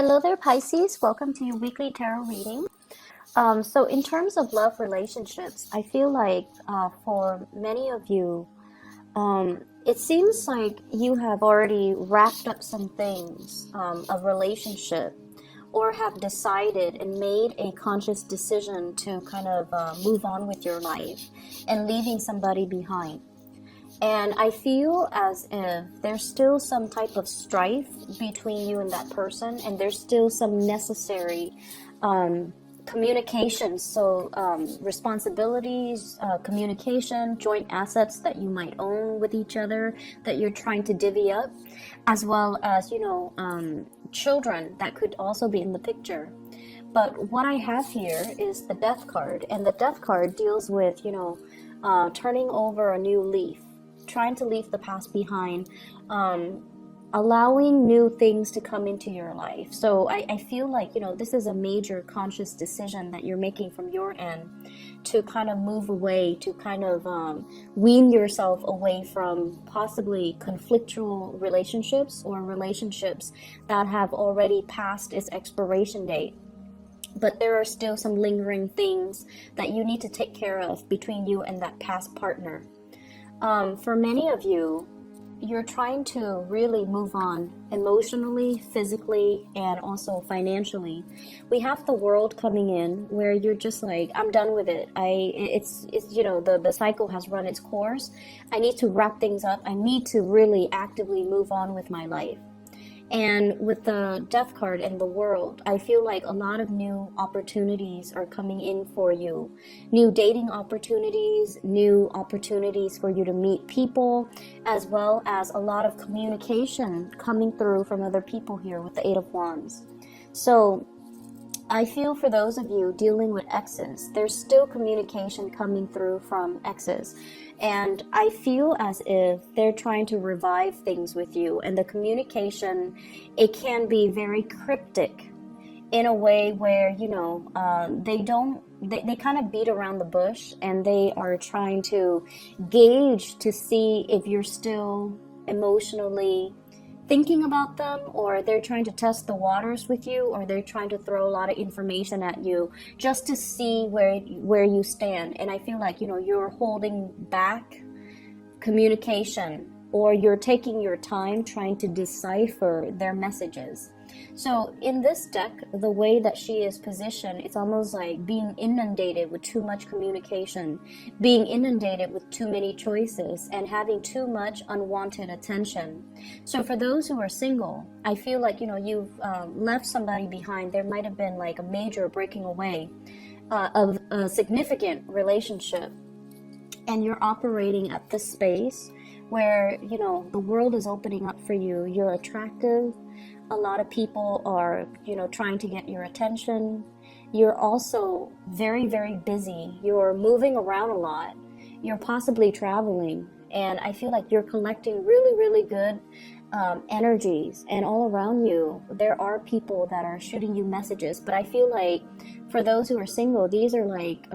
Hello there, Pisces. Welcome to your weekly tarot reading. So in terms of love relationships, I feel like for many of you, it seems like you have already wrapped up some things of relationship or have decided and made a conscious decision to kind of move on with your life and leaving somebody behind. And I feel as if there's still some type of strife between you and that person, and there's still some necessary communication. So responsibilities, communication, joint assets that you might own with each other that you're trying to divvy up, as well as, children that could also be in the picture. But what I have here is the Death card, and the Death card deals with, turning over a new leaf, trying to leave the past behind, allowing new things to come into your life. So I feel like, this is a major conscious decision that you're making from your end to kind of move away, to kind of wean yourself away from possibly conflictual relationships or relationships that have already passed its expiration date. But there are still some lingering things that you need to take care of between you and that past partner. For many of you, you're trying to really move on emotionally, physically, and also financially. We have the World coming in where you're just like, I'm done with it. It's the cycle has run its course. I need to wrap things up. I need to really actively move on with my life. And with the Death card and the World, I feel like a lot of new opportunities are coming in for you. New dating opportunities, new opportunities for you to meet people, as well as a lot of communication coming through from other people here with the Eight of Wands. So I feel for those of you dealing with exes, there's still communication coming through from exes. And I feel as if they're trying to revive things with you. And the communication, it can be very cryptic in a way where, they kind of beat around the bush and they are trying to gauge to see if you're still emotionally thinking about them, or they're trying to test the waters with you, or they're trying to throw a lot of information at you just to see where you stand. And I feel like, you're holding back communication, or you're taking your time trying to decipher their messages. So in this deck, the way that she is positioned, it's almost like being inundated with too much communication, being inundated with too many choices, and having too much unwanted attention. So for those who are single, I feel like, you've left somebody behind. There might have been like a major breaking away of a significant relationship, and you're operating at this space where, the world is opening up for you. You're attractive. A lot of people are, trying to get your attention. You're also very, very busy. You're moving around a lot. You're possibly traveling. And I feel like you're collecting really, really good energies. And all around you, there are people that are shooting you messages. But I feel like for those who are single, these are like...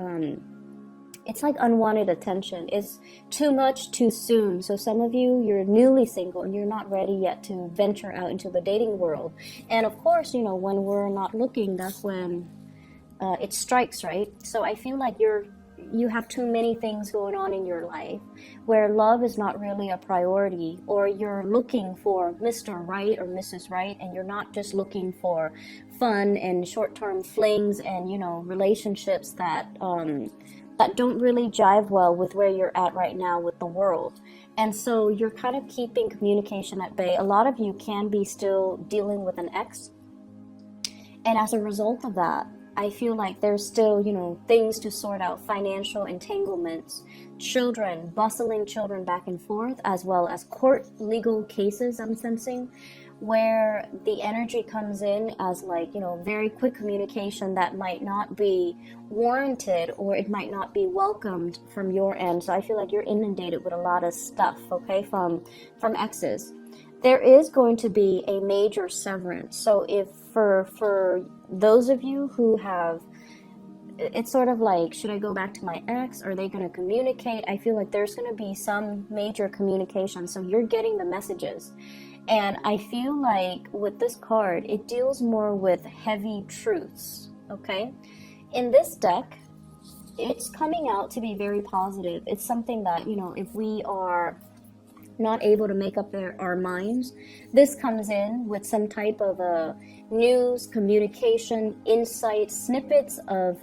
it's like unwanted attention. It's too much too soon. So some of you, you're newly single and you're not ready yet to venture out into the dating world. And of course, when we're not looking, that's when it strikes, right? So I feel like you have too many things going on in your life where love is not really a priority, or you're looking for Mr. Right or Mrs. Right, and you're not just looking for fun and short-term flings and, relationships that don't really jive well with where you're at right now with the world. And so you're kind of keeping communication at bay. A lot of you can be still dealing with an ex. And as a result of that, I feel like there's still, things to sort out, financial entanglements, children, bustling children back and forth, as well as court legal cases I'm sensing, where the energy comes in as like, very quick communication that might not be warranted, or it might not be welcomed from your end. So I feel like you're inundated with a lot of stuff, okay, from exes. There is going to be a major severance. So if for those of you who have, it's sort of like, should I go back to my ex? Are they going to communicate? I feel like there's going to be some major communication. So you're getting the messages. And I feel like with this card, it deals more with heavy truths, okay? In this deck, it's coming out to be very positive. It's something that, if we are not able to make up our minds, this comes in with some type of news, communication, insight, snippets of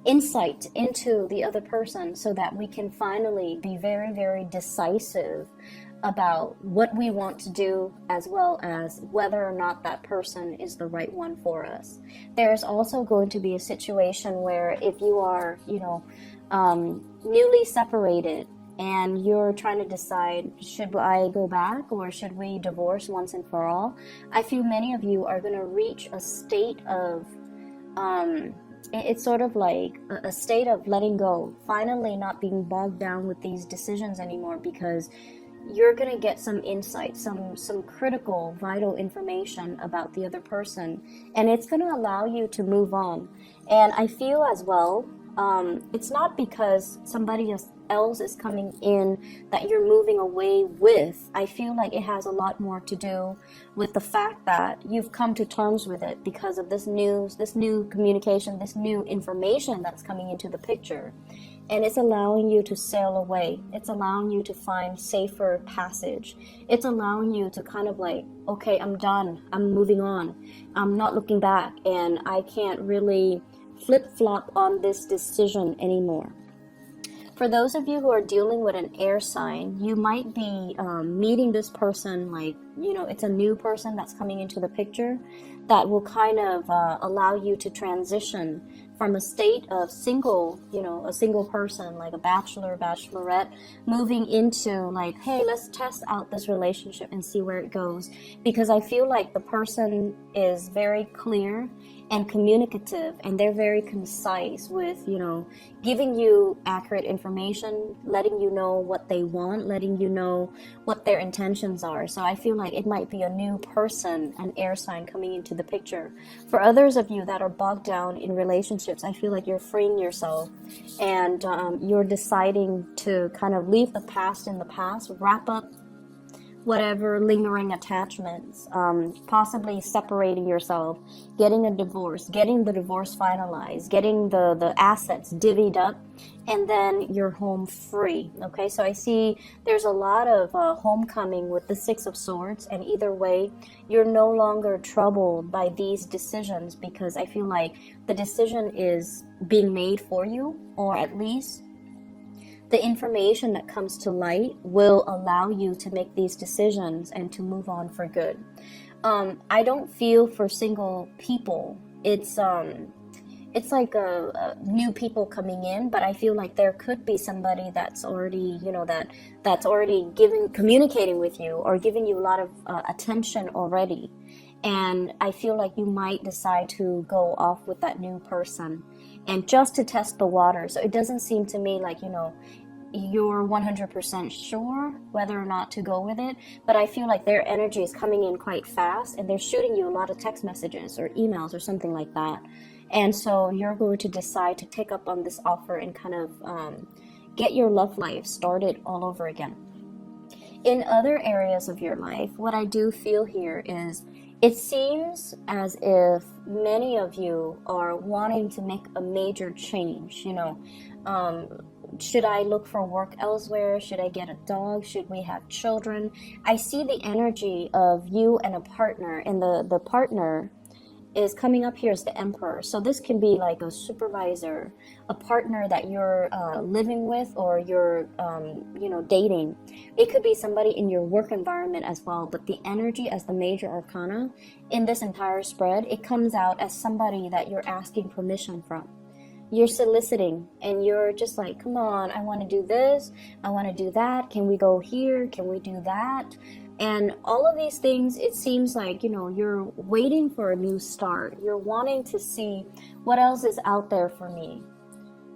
insight into the other person, so that we can finally be very, very decisive about what we want to do, as well as whether or not that person is the right one for us. There's also going to be a situation where if you are, newly separated, and you're trying to decide, should I go back or should we divorce once and for all? I feel many of you are going to reach a state of, it's sort of like a state of letting go, finally not being bogged down with these decisions anymore, because you're going to get some insight, some critical, vital information about the other person, and it's going to allow you to move on. And I feel as well, it's not because somebody else is coming in that you're moving away with. I feel like it has a lot more to do with the fact that you've come to terms with it because of this news, this new communication, this new information that's coming into the picture. And it's allowing you to sail away. It's allowing you to find safer passage. It's allowing you to kind of like, okay, I'm done. I'm moving on. I'm not looking back, and I can't really flip-flop on this decision anymore. For those of you who are dealing with an air sign, you might be meeting this person, like, it's a new person that's coming into the picture that will kind of allow you to transition from a state of single, a single person, like a bachelor, bachelorette, moving into like, hey, let's test out this relationship and see where it goes. Because I feel like the person is very clear and communicative, and they're very concise with, giving you accurate information, letting you know what they want, letting you know what their intentions are. So I feel like it might be a new person, an air sign coming into the picture. For others of you that are bogged down in relationships, I feel like you're freeing yourself, and you're deciding to kind of leave the past in the past, wrap up whatever lingering attachments, possibly separating yourself, getting a divorce, getting the divorce finalized, getting the assets divvied up, and then you're home free. Okay, so I see there's a lot of homecoming with the Six of Swords, and either way, you're no longer troubled by these decisions, because I feel like the decision is being made for you, or at least the information that comes to light will allow you to make these decisions and to move on for good. I don't feel for single people. It's like a new people coming in, but I feel like there could be somebody that's already, that's already communicating with you or giving you a lot of attention already. And I feel like you might decide to go off with that new person, and just to test the water. So it doesn't seem to me like, you're 100% sure whether or not to go with it, but I feel like their energy is coming in quite fast, and they're shooting you a lot of text messages or emails or something like that. And so you're going to decide to take up on this offer and kind of get your love life started all over again. In other areas of your life, what I do feel here is, it seems as if many of you are wanting to make a major change. Should I look for work elsewhere? Should I get a dog? Should we have children? I see the energy of you and a partner, and the partner is coming up here as the Emperor. So this can be like a supervisor, a partner that you're living with, or you're dating. It could be somebody in your work environment as well, but the energy as the major arcana in this entire spread, it comes out as somebody that you're asking permission from. You're soliciting, and you're just like, come on, I want to do this, I want to do that, can we go here, can we do that? And all of these things, it seems like, you're waiting for a new start. You're wanting to see what else is out there for me.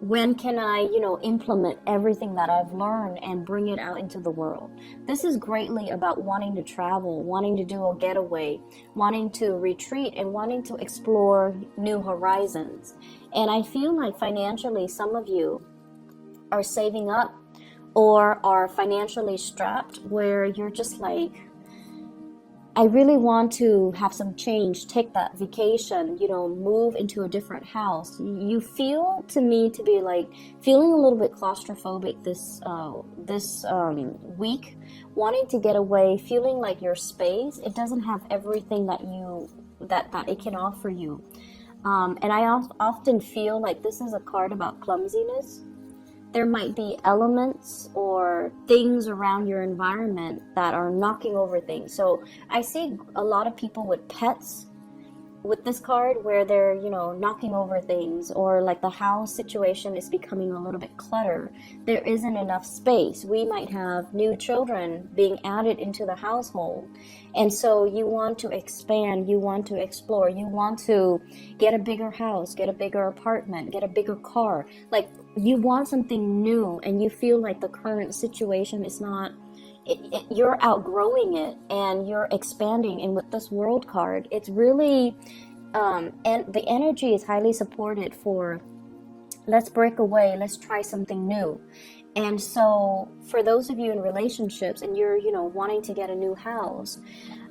When can I, implement everything that I've learned and bring it out into the world? This is greatly about wanting to travel, wanting to do a getaway, wanting to retreat, and wanting to explore new horizons. And I feel like financially, some of you are saving up, or are financially strapped, where you're just like, I really want to have some change, take that vacation, you know, move into a different house. You feel to me to be like feeling a little bit claustrophobic this week, wanting to get away, feeling like your space, it doesn't have everything that that it can offer you. And I often feel like this is a card about clumsiness. There might be elements or things around your environment that are knocking over things. So I see a lot of people with pets with this card where they're, you know, knocking over things, or like the house situation is becoming a little bit cluttered. There isn't enough space. We might have new children being added into the household. And so you want to expand, you want to explore, you want to get a bigger house, get a bigger apartment, get a bigger car. Like you want something new, and you feel like the current situation is not, you're outgrowing it and you're expanding. And with this world card, it's really and the energy is highly supported for let's break away, let's try something new. And so for those of you in relationships and you're, you know, wanting to get a new house,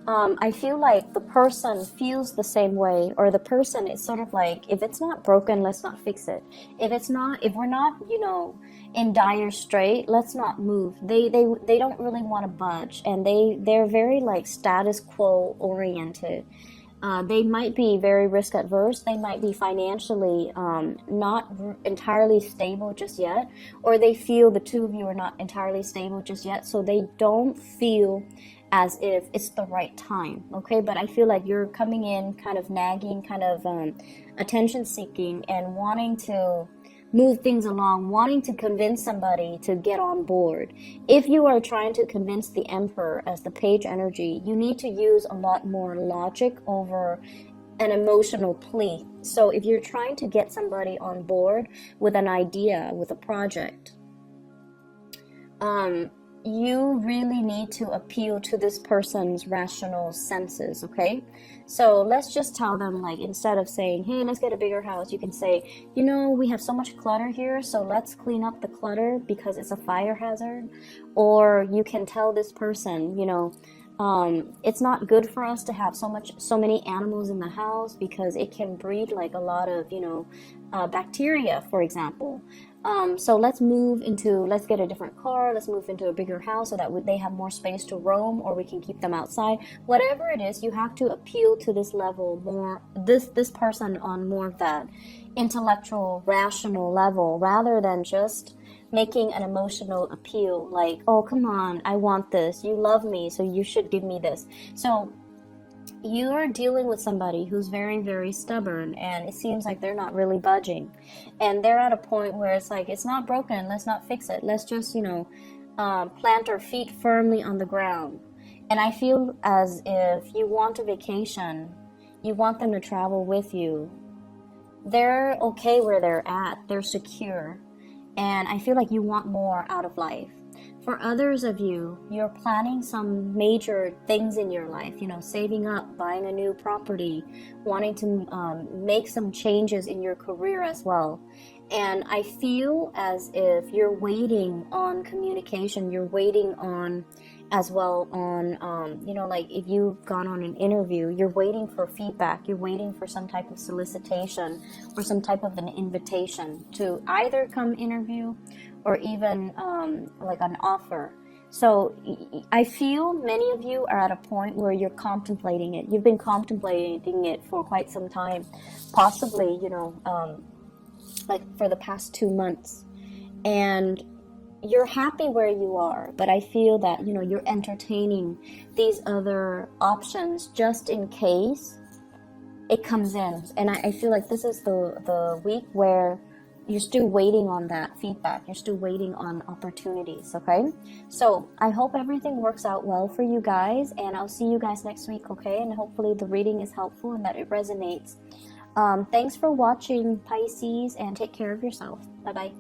I feel like the person feels the same way, or the person is sort of like, if it's not broken, let's not fix it. If we're not, you know, in dire strait, let's not move. They don't really want to budge, and they're very like status quo oriented. They might be very risk adverse. They might be financially not entirely stable just yet, or they feel the two of you are not entirely stable just yet, so they don't feel as if it's the right time, okay? But I feel like you're coming in kind of nagging, kind of attention seeking, and wanting to move things along, wanting to convince somebody to get on board. If you are trying to convince the Emperor as the page energy, you need to use a lot more logic over an emotional plea. So if you're trying to get somebody on board with an idea, with a project, you really need to appeal to this person's rational senses, okay? So let's just tell them, like, instead of saying, hey, let's get a bigger house, you can say, you know, we have so much clutter here, so let's clean up the clutter because it's a fire hazard. Or you can tell this person, you know, it's not good for us to have so many animals in the house because it can breed like a lot of, you know, bacteria, for example. So let's get a different car, let's move into a bigger house so that they have more space to roam, or we can keep them outside. Whatever it is, you have to appeal to this level more, this person on more of that intellectual, rational level, rather than just making an emotional appeal like, oh, come on, I want this, you love me, so you should give me this. So you're dealing with somebody who's very, very stubborn, and it seems like they're not really budging. And they're at a point where it's like, it's not broken, let's not fix it. Let's just, you know, plant our feet firmly on the ground. And I feel as if you want a vacation, you want them to travel with you. They're okay where they're at, they're secure. And I feel like you want more out of life. For others of you, you're planning some major things in your life, you know, saving up, buying a new property, wanting to make some changes in your career as well. And I feel as if you're waiting on communication, you're waiting on as well on, you know, like if you've gone on an interview, you're waiting for feedback, you're waiting for some type of solicitation or some type of an invitation to either come interview or even like an offer. So I feel many of you are at a point where you're contemplating it. You've been contemplating it for quite some time, possibly, you know, like for the past 2 months. And you're happy where you are, but I feel that, you know, you're entertaining these other options just in case it comes in. And I feel like this is the week where you're still waiting on that feedback. You're still waiting on opportunities, okay? So I hope everything works out well for you guys, and I'll see you guys next week, okay? And hopefully the reading is helpful and that it resonates. Thanks for watching, Pisces, and take care of yourself. Bye-bye.